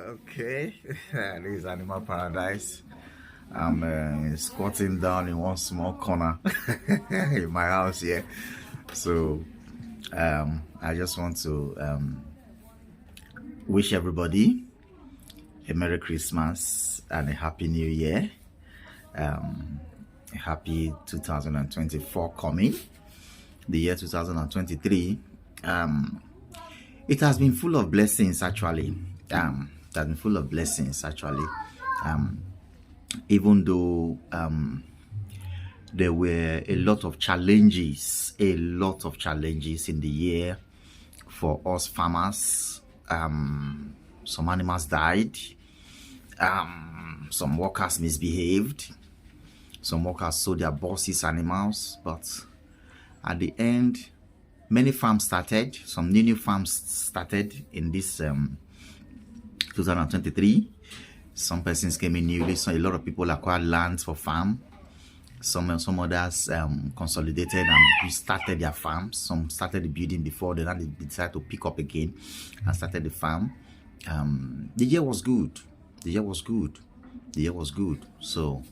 Okay, this is Animal Paradise. I'm squatting down in one small corner in my house here. So I just want to wish everybody a Merry Christmas and a Happy New Year. A happy 2024 coming. The year 2023. It has been full of blessings actually. It has been full of blessings actually. Even though there were a lot of challenges in the year for us farmers. Some animals died. Some workers misbehaved. Some workers sold their bosses animals, but at the end, many farms started. Some new farms started in this 2023. Some persons came in newly, so a lot of people acquired lands for farm. Some others consolidated and started their farms. Some started the building before, then they decided to pick up again and started the farm. The year was good. The year was good. The year was good. So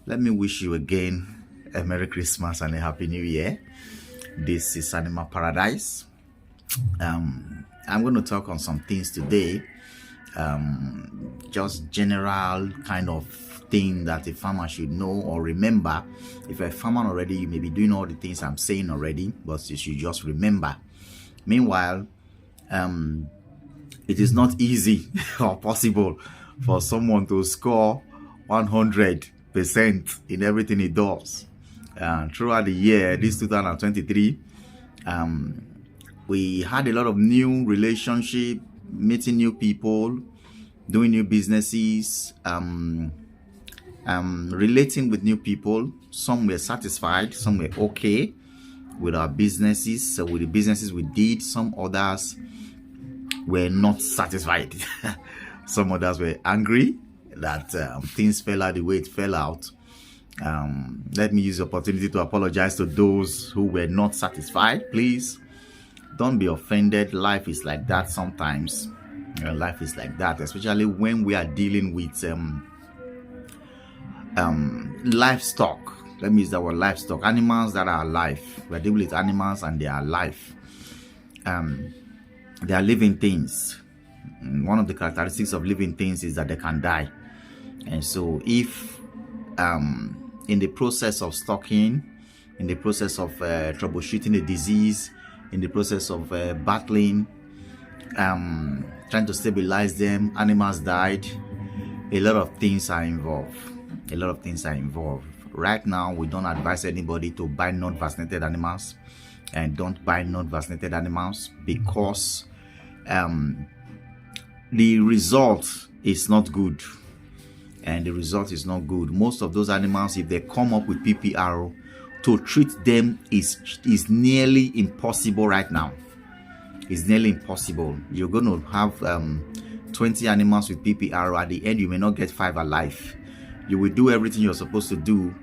let me wish you again a Merry Christmas and a Happy New Year. This is Animal Paradise. I'm going to talk on some things today. Just general kind of thing that a farmer should know or remember. If you're a farmer already, you may be doing all the things I'm saying already, but you should just remember. Meanwhile, it is not easy or possible for someone to score 100% in everything he does. Throughout the year, this 2023, we had a lot of new relationship, meeting new people, doing new businesses, relating with new people. Some were satisfied, some were okay with our businesses, so with the businesses we did. Some others were not satisfied. Some others were angry that things fell out the way it fell out. Let me use the opportunity to apologize to those who were not satisfied. Please don't be offended. Life is like that sometimes. Life is like that, especially when we are dealing with livestock. Let me use that word, livestock. Animals that are alive. We are dealing with animals and they are alive. They are living things. One of the characteristics of living things is that they can die. And so if in the process of stocking, in the process of troubleshooting a disease, in the process of battling, trying to stabilize them, animals died, a lot of things are involved. A lot of things are involved. Right now, we don't advise anybody to buy non-vaccinated animals, and don't buy non-vaccinated animals because the result is not good. And the result is not good. Most of those animals, if they come up with PPRO, to treat them is nearly impossible right now. It's nearly impossible. You're going to have 20 animals with PPRO. At the end, you may not get 5 alive. You will do everything you're supposed to do.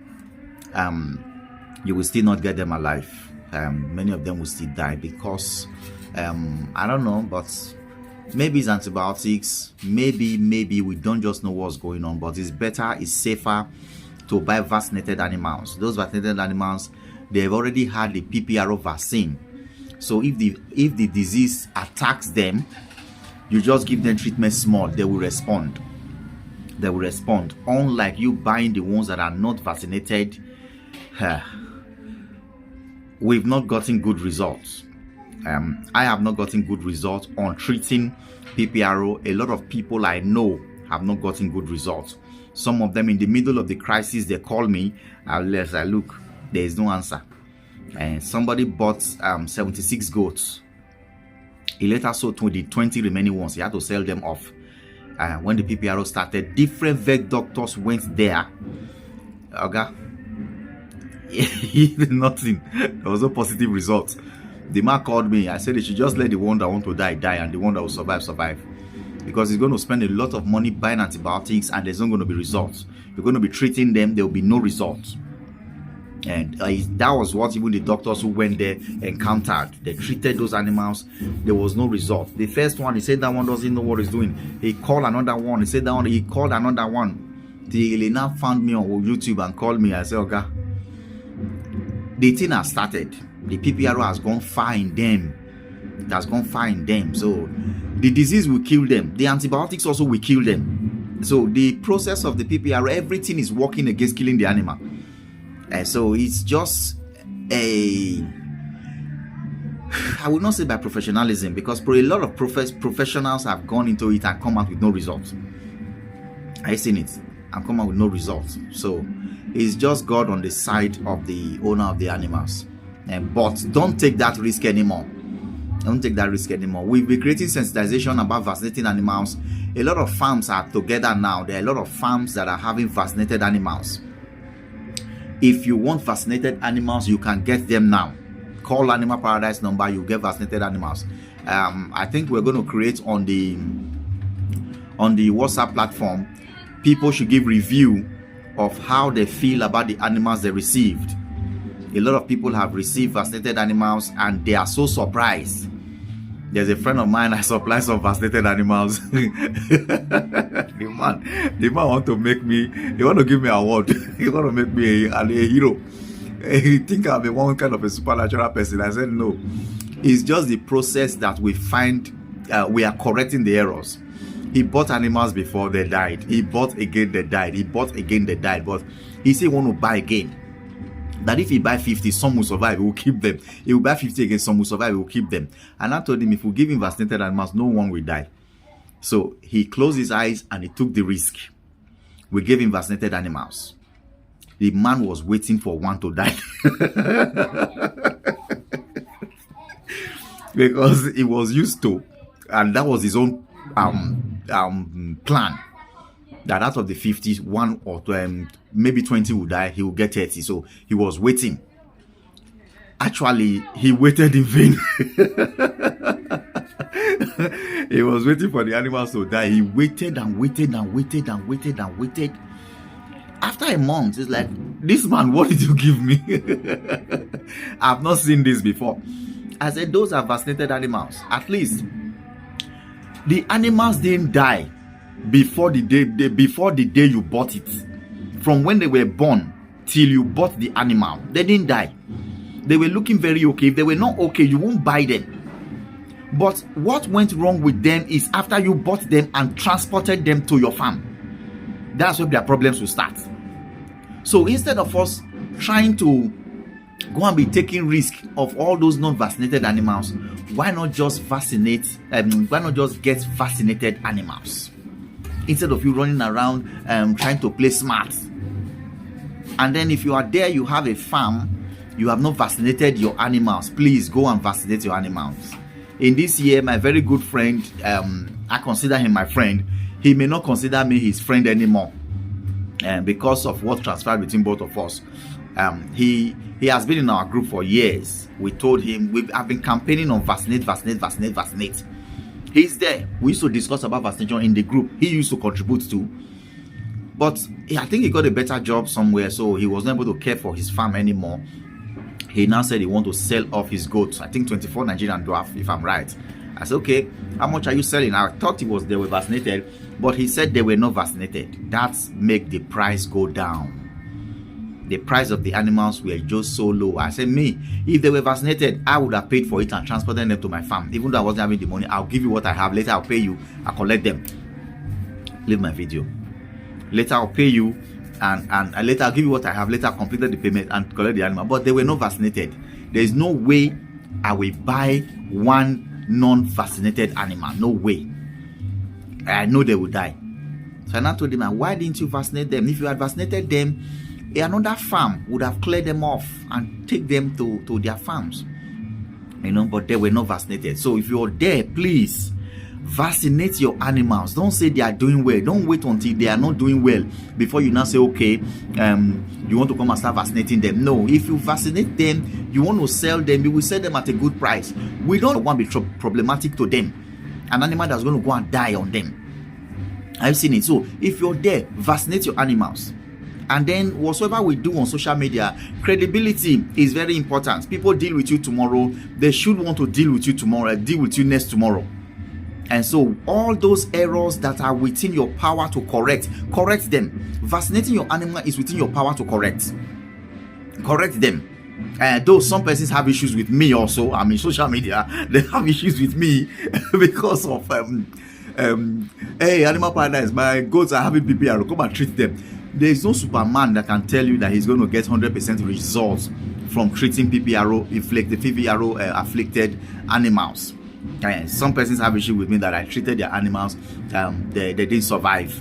You will still not get them alive. Many of them will still die because, I don't know, but maybe it's antibiotics. Maybe we don't just know what's going on, but it's better, it's safer to buy vaccinated animals. Those vaccinated animals, they've already had the PPRO vaccine. So if the disease attacks them, you just give them treatment small, they will respond. They will respond. Unlike you buying the ones that are not vaccinated, we've not gotten good results. I have not gotten good results on treating PPRO. A lot of people I know have not gotten good results. Some of them in the middle of the crisis, they call me. Unless I look, there is no answer. And somebody bought 76 goats. He later sold 20 remaining ones. He had to sell them off. When the PPRO started, different vet doctors went there. Okay, he did nothing. There was no positive results. The man called me. I said they should just let the one that want to die, and the one that will survive. Because he's going to spend a lot of money buying antibiotics and there's not going to be results. You're going to be treating them, there will be no results. And that was what even the doctors who went there encountered. They treated those animals. There was no result. The first one, he said that one doesn't know what he's doing. He called another one. He said that one. He called another one. They now found me on YouTube and called me. I said, okay, the thing has started. The PPRO has gone far in them. It has gone far in them. So the disease will kill them. The antibiotics also will kill them. So the process of the PPRO, everything is working against killing the animal. So it's just I would not say by professionalism, because a lot of professionals have gone into it and come out with no results. I've seen it and come out with no results. So it's just God on the side of the owner of the animals. But don't take that risk anymore. Don't take that risk anymore. We've been creating sensitization about vaccinating animals. A lot of farms are together now. There are a lot of farms that are having vaccinated animals. If you want vaccinated animals, you can get them now. Call Animal Paradise number, you get vaccinated animals. I think we're going to create on the WhatsApp platform. People should give review of how they feel about the animals they received. A lot of people have received vaccinated animals and they are so surprised. There's a friend of mine, I supply some vaccinated animals. the man want to make me, he want to give me an award. He want to make me a hero. He think I'm one kind of a supernatural person. I said no. It's just the process that we find, we are correcting the errors. He bought animals before they died. He bought again, they died. He bought again, they died. But he said he want to buy again. That if he buy 50, some will survive, he will keep them. He will buy 50 again, some will survive, he will keep them. And I told him, if we give him vaccinated animals, no one will die. So he closed his eyes and he took the risk. We gave him vaccinated animals. The man was waiting for one to die. Because he was used to, and that was his own plan. That out of the 50, one or maybe 20 will die, he will get 30. So he was waiting. Actually, he waited in vain. He was waiting for the animals to die. He waited and waited and waited and waited and waited. After a month, it's like, this man, what did you give me? I've not seen this before. I said, those are vaccinated animals. At least the animals didn't die before the day you bought it. From when they were born till you bought the animal, they didn't die. They were looking very okay. If they were not okay, you won't buy them. But what went wrong with them is after you bought them and transported them to your farm. That's where their problems will start. So instead of us trying to go and be taking risk of all those non-vaccinated animals, why not just vaccinate? Why not just get vaccinated animals? Instead of you running around trying to play smart. And then if you are there, you have a farm, you have not vaccinated your animals, please go and vaccinate your animals. In this year, my very good friend, I consider him my friend. He may not consider me his friend anymore because of what transpired between both of us. He has been in our group for years. We told him, I've been campaigning on vaccinate. He's there. We used to discuss about vaccination in the group he used to contribute to. But I think he got a better job somewhere, so he was not able to care for his farm anymore. He now said he wants to sell off his goats. I think 24 Nigerian dwarf, if I'm right. I said, okay, how much are you selling? I thought they were vaccinated, but he said they were not vaccinated. That make the price go down. The price of the animals were just so low. I said, if they were vaccinated, I would have paid for it and transported them to my farm. Even though I wasn't having the money, I'll give you what I have. Later, I'll pay you. I'll collect them. Leave my video. Later, I'll pay you. And later, I'll give you what I have. Later, I'll complete the payment and collect the animal. But they were not vaccinated. There is no way I will buy one non-vaccinated animal. No way. I know they will die. So I now told him, why didn't you vaccinate them? If you had vaccinated them, another farm would have cleared them off and take them to their farms. But they were not vaccinated. So if you're there, please vaccinate your animals. Don't say they are doing well. Don't wait until they are not doing well before you now say, okay, you want to come and start vaccinating them. No, if you vaccinate them, you want to sell them, you will sell them at a good price. We don't want to be problematic to them. An animal that's going to go and die on them. I've seen it. So if you're there, vaccinate your animals. And then whatsoever we do on social media, credibility is very important. People deal with you tomorrow, they should want to deal with you tomorrow, deal with you next tomorrow. And so all those errors that are within your power to correct them. Vaccinating your animal is within your power to correct them. Though some persons have issues with me also, I mean social media, they have issues with me because of hey, Animal Paradise, my goats are having PPR, come and treat them. There is no Superman that can tell you that he's going to get 100% results from treating PPRO afflicted animals. Some persons have issue with me that I treated their animals, they didn't survive.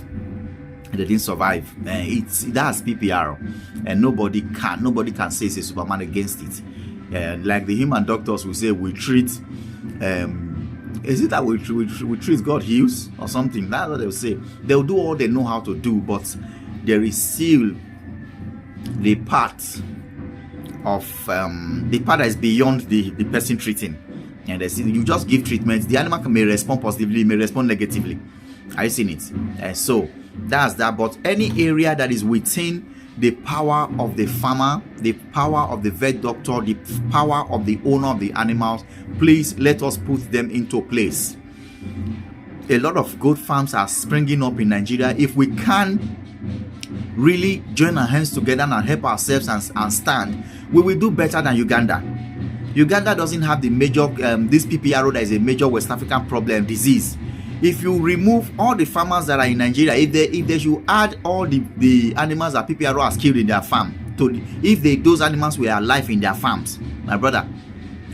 That's PPR, and nobody can say it's a Superman against it. Like the human doctors will say, we treat. Is it that we treat, God heals or something? That's what they'll say. They'll do all they know how to do, but there is still the part that is beyond the person treating. And they say you just give treatment. The animal may respond positively, may respond negatively. I've seen it. So that's that. But any area that is within the power of the farmer, the power of the vet doctor, the power of the owner of the animals, please let us put them into place. A lot of goat farms are springing up in Nigeria. If we can really join our hands together and help ourselves and stand, we will do better than Uganda. Uganda doesn't have the major this PPRO that is a major West African disease. If you remove all the farmers that are in Nigeria, if they should add all the animals that PPRO has killed in their farm, if those animals were alive in their farms, my brother,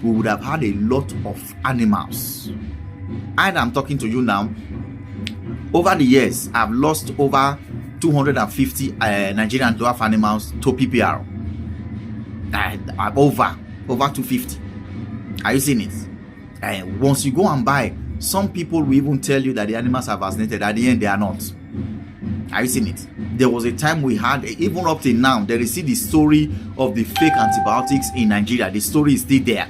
we would have had a lot of animals. And I'm talking to you now. Over the years, I've lost over 250 Nigerian dwarf animals to PPRO. Over 250. Are you seeing it? And once you go and buy, some people will even tell you that the animals are vaccinated. At the end, they are not. Are you seeing it? There was a time we had, even up till now, there is still the story of the fake antibiotics in Nigeria. The story is still there.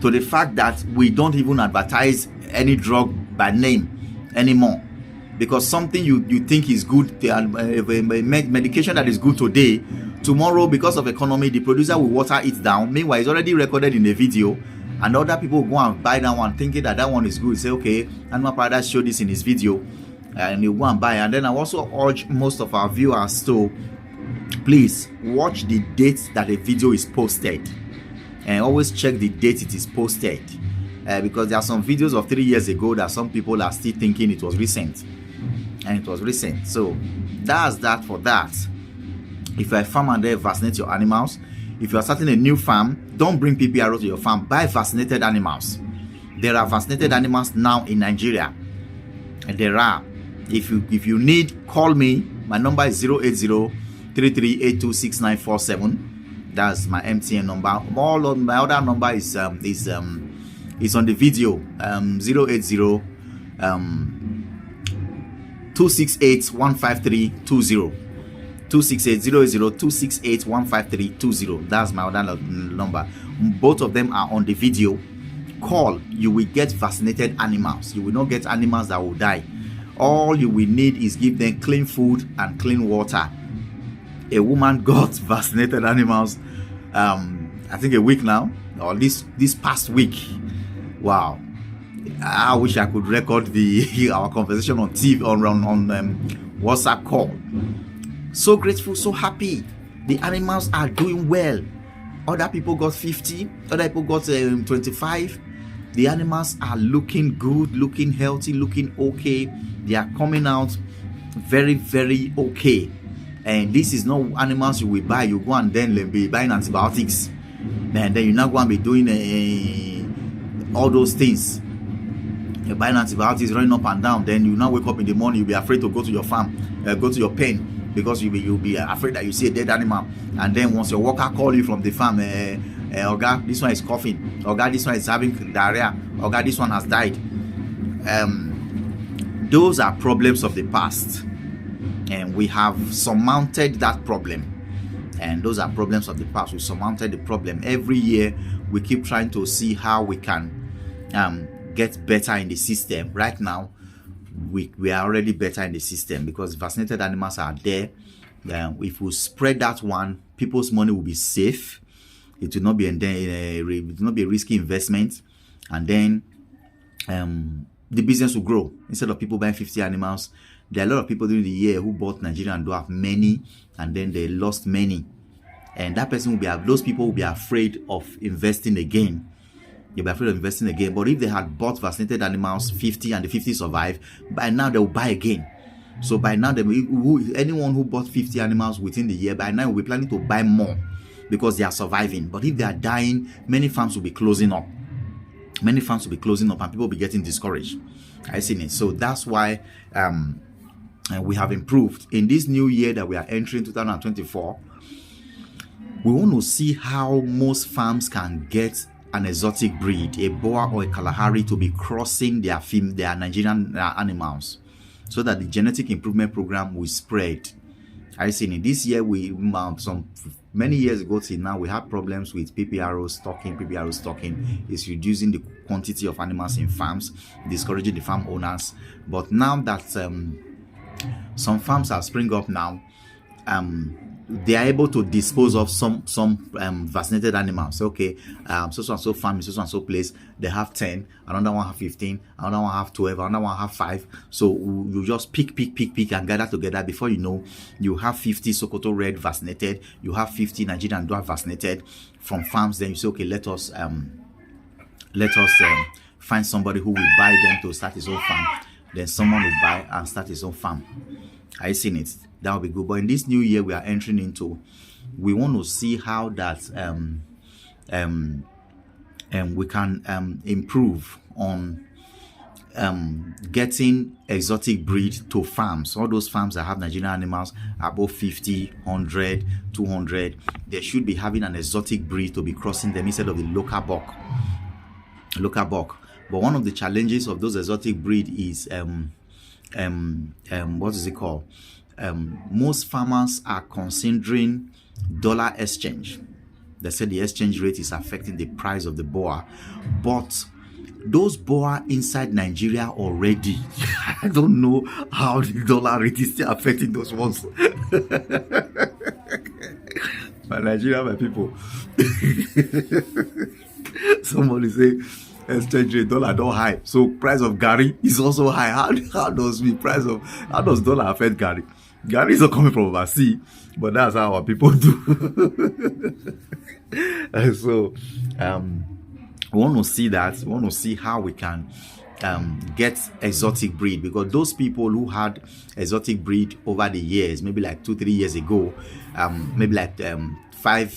To the fact that we don't even advertise any drug by name anymore. Because something you think is good, medication that is good today, tomorrow, because of economy, the producer will water it down. Meanwhile, it's already recorded in a video, and other people go and buy that one thinking that one is good. Say, okay, Animal Paradise showed this in his video, and you go and buy. And then I also urge most of our viewers to please watch the date that the video is posted, and always check the date it is posted, because there are some videos of 3 years ago that some people are still thinking it was recent, and it was recent. So that's that for that. If you're a farmer and they vaccinate your animals, if you're starting a new farm, don't bring PPRO to your farm. Buy vaccinated animals. There are vaccinated animals now in Nigeria. And there are. If you need, call me. My number is 080-3382-6947. That's my MTN number. My other number is on the video. 080-268-15320. 268-080-268-15320. That's my other number. Both of them are on the video. Call. You will get vaccinated animals. You will not get animals that will die. All you will need is give them clean food and clean water. A woman got vaccinated animals I think a week now, or this past week. Wow. I wish I could record our conversation on TV on WhatsApp call. So grateful, so happy. The animals are doing well. Other people got 50, other people got 25. The animals are looking good, looking healthy, looking okay. They are coming out very, very okay. And this is not animals you will buy. You go and then be buying antibiotics. And then you're not going to be doing all those things. You're buying antibiotics, running up and down. Then you now wake up in the morning, you'll be afraid to go to your farm, go to your pen. Because you'll be afraid that you see a dead animal, and then once your worker call you from the farm, Oga, this one is coughing. Oga, this one is having diarrhea. Oga, this one has died. Those are problems of the past, and we have surmounted that problem. And those are problems of the past. We surmounted the problem. Every year, we keep trying to see how we can get better in the system. Right now, we are already better in the system because vaccinated animals are there. if we spread that one, people's money will be safe. It will not be it will not be a risky investment, and then the business will grow. Instead of people buying 50 animals, there are a lot of people during the year who bought Nigeria and don't have many, and then they lost many, and that person will be, those people will be afraid of investing again. They'll be afraid of investing again. But if they had bought vaccinated animals 50 and the 50 survive, by now they will buy again. So by now, anyone who bought 50 animals within the year, by now will be planning to buy more because they are surviving. But if they are dying, many farms will be closing up. Many farms will be closing up and people will be getting discouraged. I seen it. So that's why we have improved. In this new year that we are entering, 2024, we want to see how most farms can get an exotic breed, a Boa or a Kalahari, to be crossing their Nigerian animals, so that the genetic improvement program will spread. I seen it. This year, many years ago till now, we had problems with PPRO stocking. PPRO stocking is reducing the quantity of animals in farms, discouraging the farm owners. But now that some farms are spring up now, they are able to dispose of some vaccinated animals. Okay, so and so farm, so and so place, they have 10, another one have 15, another one have 12, another one have 5. So you just pick and gather together. Before you know, you have 50 Sokoto Red vaccinated, you have 50 Nigerian Dwarf vaccinated from farms. Then you say, okay, let us find somebody who will buy them to start his own farm. Then someone will buy and start his own farm. I seen it. That will be good. But in this new year we are entering into, we want to see how that we can improve on getting exotic breed to farms. All those farms that have Nigerian animals above 50, 100, 200, they should be having an exotic breed to be crossing them instead of the local buck. But one of the challenges of those exotic breed is what is it called? Most farmers are considering dollar exchange. They say the exchange rate is affecting the price of the Boa, but those Boa inside Nigeria already, I don't know how the dollar rate is still affecting those ones. My Nigeria, my people. Somebody say exchange rate dollar don't high, so price of Gary is also high. How does dollar affect Gary? Gary is not coming from overseas, but that's how our people do. And so we want to see that. We want to see how we can get exotic breed, because those people who had exotic breed over the years, maybe like 2-3 years ago, maybe like five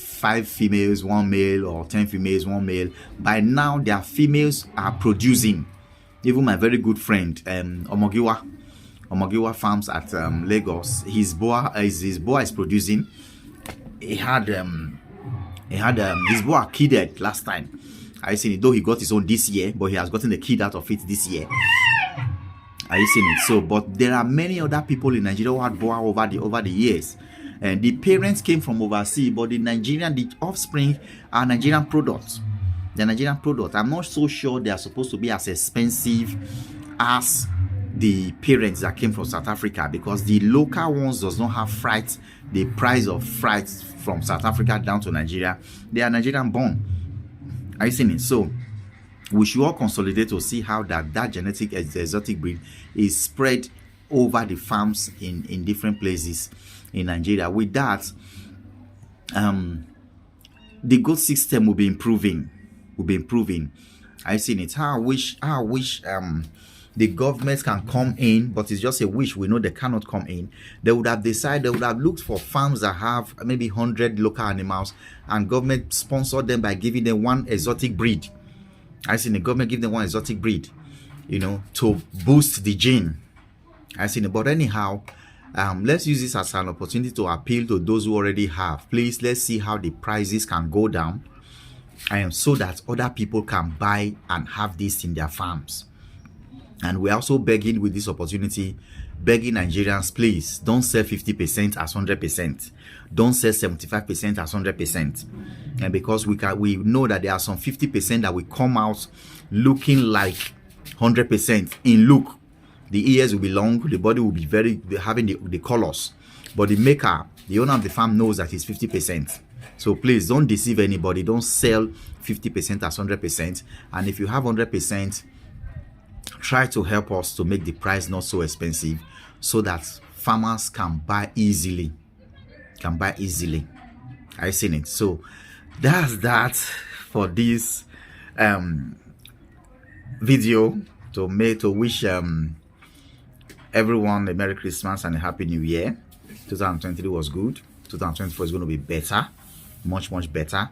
females, 1 male, or 10 females, 1 male. By now, their females are producing. Even my very good friend, Omogiwa Farms at Lagos, his boa is producing. He had his boa kidded last time. I seen it, though he got his own this year, but he has gotten the kid out of it this year. I seen it. So, but there are many other people in Nigeria who had boa over the years. And the parents came from overseas, but the offspring are Nigerian products. They're Nigerian products. I'm not so sure they are supposed to be as expensive as the parents that came from South Africa, because the local ones does not have freight, the price of freight from South Africa down to Nigeria. They are Nigerian born. I seen it. So we should all consolidate to see how that genetic exotic breed is spread over the farms in different places in Nigeria. With that, the goat system will be improving. I seen it. How I wish the government can come in, but it's just a wish. We know they cannot come in. They would have decided, they would have looked for farms that have maybe 100 local animals, and government sponsored them by giving them one exotic breed. I seen the government give them one exotic breed, to boost the gene. I seen it. But anyhow, let's use this as an opportunity to appeal to those who already have. Please, let's see how the prices can go down, so that other people can buy and have this in their farms. And we're also begging with this opportunity, begging Nigerians, please don't sell 50% as 100%. Don't sell 75% as 100%. And because we know that there are some 50% that will come out looking like 100% in look. The ears will be long, the body will be having the colors. But the maker, the owner of the farm, knows that it's 50%. So please don't deceive anybody. Don't sell 50% as 100%. And if you have 100%, try to help us to make the price not so expensive, so that farmers can buy easily. I've seen it. So that's that for this video, to wish everyone a Merry Christmas and a Happy New Year. 2023 was good. 2024 is going to be better, much better.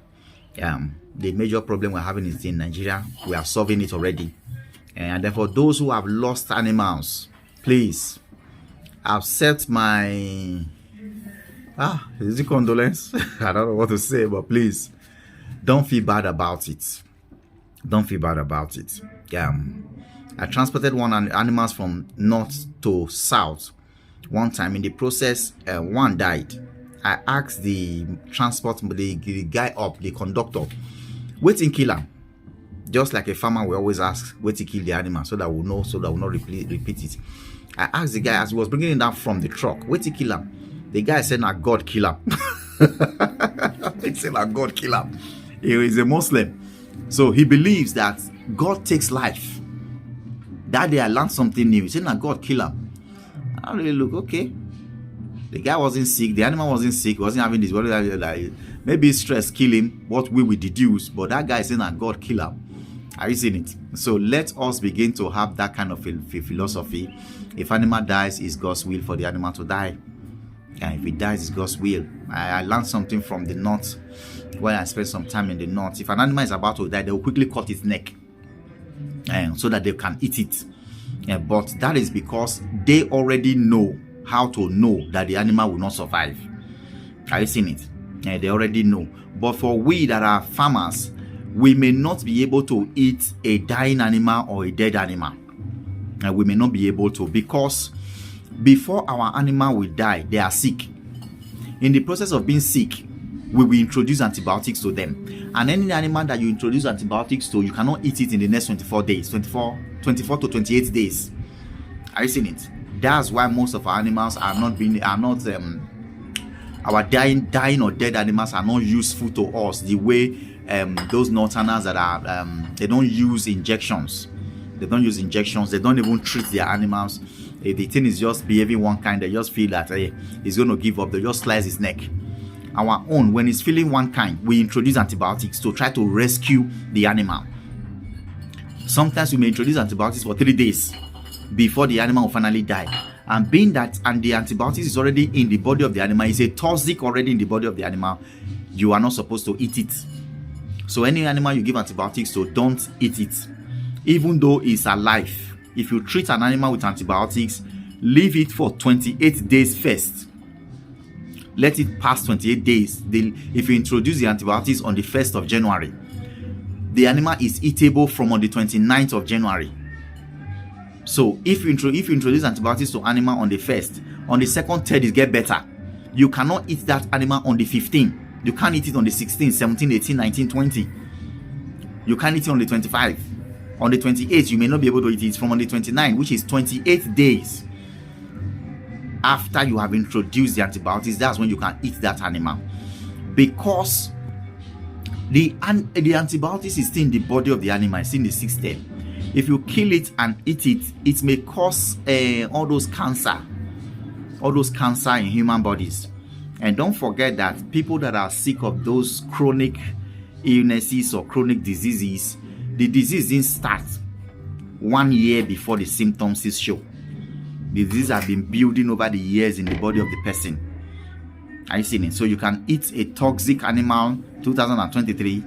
The major problem we're having is in Nigeria. We are solving it already. And then for those who have lost animals, please accept my is it condolence? I don't know what to say, but please don't feel bad about it. Don't feel bad about it. I transported animals from north to south one time. In the process, one died. I asked the guy up, the conductor, waiting kill him. Just like a farmer, we always ask where to kill the animal, so that we'll know, so that we'll not repeat it. I asked the guy as he was bringing it down from the truck, where to kill him. The guy said, "Nah, God kill him." He said, "Nah, God kill him." He is a Muslim, so he believes that God takes life. That day I learned something new. He said, "Nah, God kill him." I really look, okay. The guy wasn't sick. The animal wasn't sick. Wasn't having this. Maybe stress kill him. What we will deduce, but that guy said, "Nah, God kill him." Are you seeing it? So let us begin to have that kind of philosophy. If animal dies, it's God's will for the animal to die. And if it dies, it's God's will. I learned something from the north when I spent some time in the north. If an animal is about to die, they will quickly cut its neck, so that they can eat it. But that is because they already know how to know that the animal will not survive. Are you seeing it? They already know. But for we that are farmers, we may not be able to eat a dying animal or a dead animal. We may not be able to, because before our animal will die, they are sick. In the process of being sick, we will introduce antibiotics to them. And any animal that you introduce antibiotics to, you cannot eat it in the next 24 days, 24 to 28 days. Are you seeing it? That's why most of our animals are not our dying or dead animals are not useful to us the way those northerners that are they don't use injections. They don't use injections. They don't even treat their animals. If the thing is just behaving one kind, they just feel that he's going to give up. They just slice his neck. Our own, when it's feeling one kind, we introduce antibiotics to try to rescue the animal. Sometimes we may introduce antibiotics for 3 days before the animal will finally die. And being that, and the antibiotics is already in the body of the animal, it's a toxic already in the body of the animal, you are not supposed to eat it. So any animal you give antibiotics to, don't eat it, even though it's alive. If you treat an animal with antibiotics, leave it for 28 days first. Let it pass 28 days. If you introduce the antibiotics on the 1st of January, the animal is eatable from on the 29th of January. So if you introduce antibiotics to animal on the 1st, on the 2nd, 3rd, it get better. You cannot eat that animal on the 15th. You can't eat it on the 16th, 17th, 18th, 19th, 20th. You can't eat it on the 25th. On the 28th, you may not be able to eat it. From on the 29th, which is 28 days after you have introduced the antibiotics, that's when you can eat that animal. Because the antibiotics is still in the body of the animal, it's in the system. If you kill it and eat it, it may cause all those cancer in human bodies. And don't forget that people that are sick of those chronic illnesses or chronic diseases, the disease didn't start 1 year before the symptoms show. The disease has been building over the years in the body of the person. Are you seeing it? So you can eat a toxic animal 2023,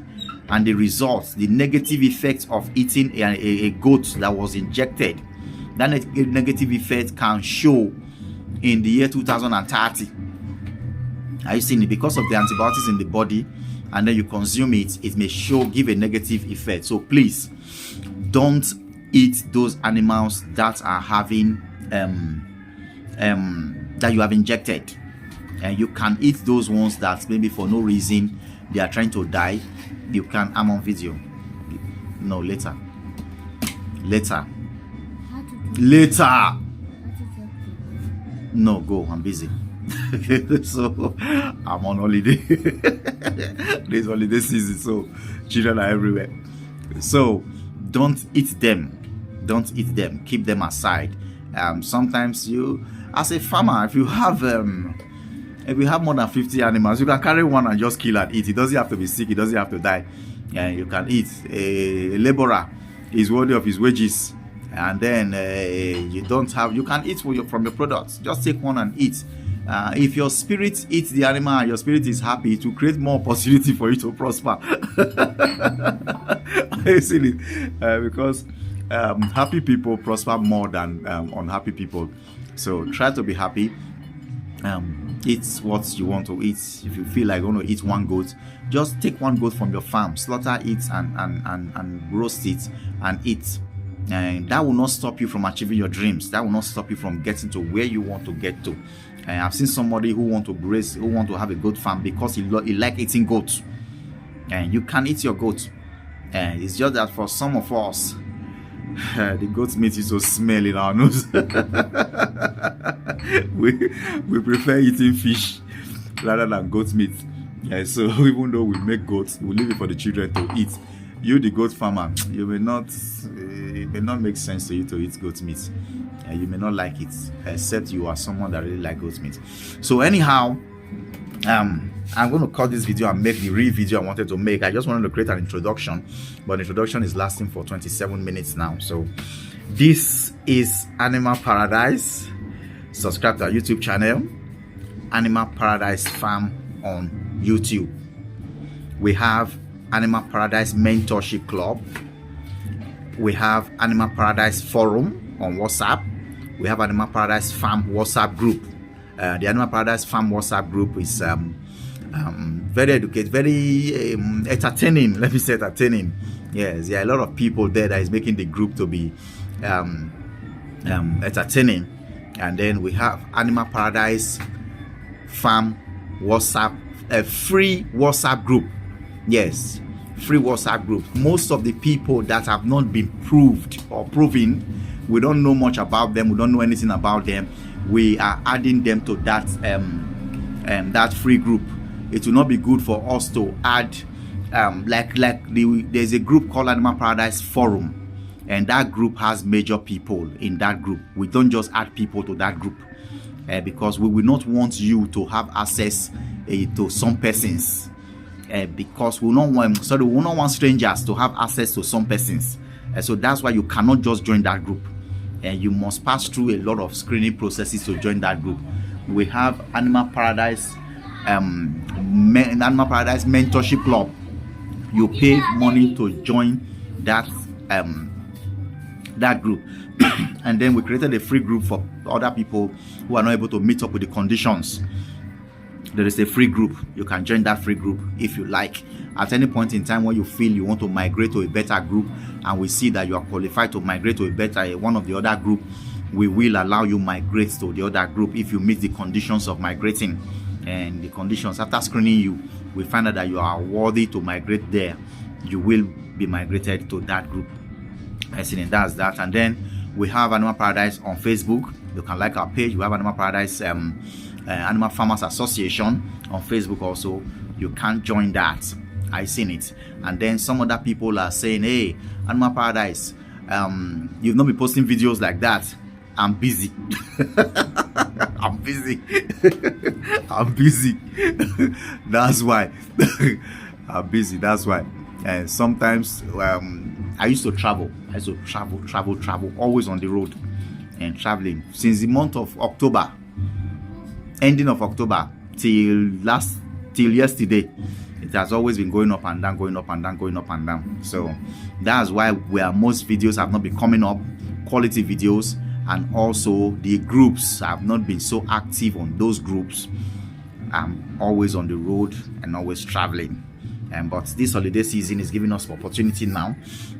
and the results, the negative effects of eating a goat that was injected, that negative effect can show in the year 2030. Are you seeing it? Because of the antibiotics in the body, and then you consume it, it may give a negative effect. So please don't eat those animals that are having that you have injected. And you can eat those ones that maybe for no reason they are trying to die. You can. I'm on video. No, later. No, go, I'm busy. So I'm on holiday. This holiday season, so children are everywhere. So don't eat them. Don't eat them. Keep them aside. Sometimes you, as a farmer, if you have more than 50 animals, you can carry one and just kill and eat. It doesn't have to be sick. It doesn't have to die. You can eat. A laborer is worthy of his wages. And then you can eat from your products. Just take one and eat. If your spirit eats the animal and your spirit is happy, it will create more opportunity for you to prosper. You see it? Because happy people prosper more than unhappy people. So try to be happy. Eat what you want to eat. If you feel like you want to eat one goat, just take one goat from your farm, slaughter it and roast it and eat. And that will not stop you from achieving your dreams. That will not stop you from getting to where you want to get to. And I've seen somebody who want to have a goat farm because he like eating goats. And you can eat your goat. And it's just that for some of us, the goat meat is so smelly in our nose. we prefer eating fish rather than goat meat. So even though we make goats, we leave it for the children to eat. You, the goat farmer, it may not make sense to you to eat goat meat. You may not like it, except you are someone that really like goat meat. So anyhow, I'm going to cut this video and make the real video I wanted to make. I just wanted to create an introduction, but the introduction is lasting for 27 minutes now. So this is Animal Paradise. Subscribe to our YouTube channel, Animal Paradise Farm on YouTube. We have Animal Paradise Mentorship Club. We have Animal Paradise Forum on WhatsApp. We have Animal Paradise Farm WhatsApp group. The Animal Paradise Farm WhatsApp group is very educated, very entertaining. Let me say entertaining. Yes, there are a lot of people there that is making the group to be entertaining. And then we have Animal Paradise Farm WhatsApp, a free WhatsApp group. Yes, free WhatsApp group. Most of the people that have not been proved or proven, we don't know much about them, we don't know anything about them, we are adding them to that that free group. It will not be good for us to add there's a group called Animal Paradise Forum, and that group has major people in that group. We don't just add people to that group because we will not want you to have access to some persons. Because we will not want strangers to have access to some persons. So that's why you cannot just join that group. And you must pass through a lot of screening processes to join that group. We have Animal Paradise Animal Paradise Mentorship Club. You pay money to join that that group. And then we created a free group for other people who are not able to meet up with the conditions. There is a free group. You can join that free group if you like. At any point in time when you feel you want to migrate to a better group, and we see that you are qualified to migrate to a better one of the other group, we will allow you migrate to the other group if you meet the conditions of migrating. And the conditions, after screening you, we find out that you are worthy to migrate there, you will be migrated to that group. Excellent, that's that. And then we have Animal Paradise on Facebook. You can like our page. We have Animal Paradise Animal Farmers Association on Facebook also. You can join that. I've seen it. And then some other people are saying, hey, Animal Paradise, you've not been posting videos like that. I'm busy. I'm busy. I'm busy. That's why. I'm busy. That's why. And sometimes I used to travel. I used to travel, always on the road and traveling since the month of October, ending of October till yesterday. It has always been going up and down, going up and down, going up and down. So that's why most videos have not been coming up, quality videos, and also the groups have not been so active on those groups. I'm always on the road and always traveling. But this holiday season is giving us opportunity now.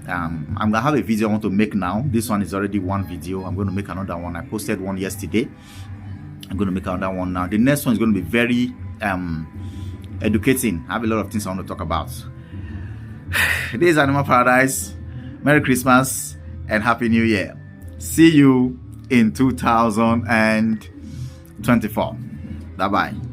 I'm gonna have a video I want to make now. This one is already one video. I'm going to make another one. I posted one yesterday. I'm going to make another one now. The next one is going to be very educating. I have a lot of things I want to talk about. This is Animal Paradise. Merry Christmas and Happy New Year. See you in 2024. 24. Bye bye.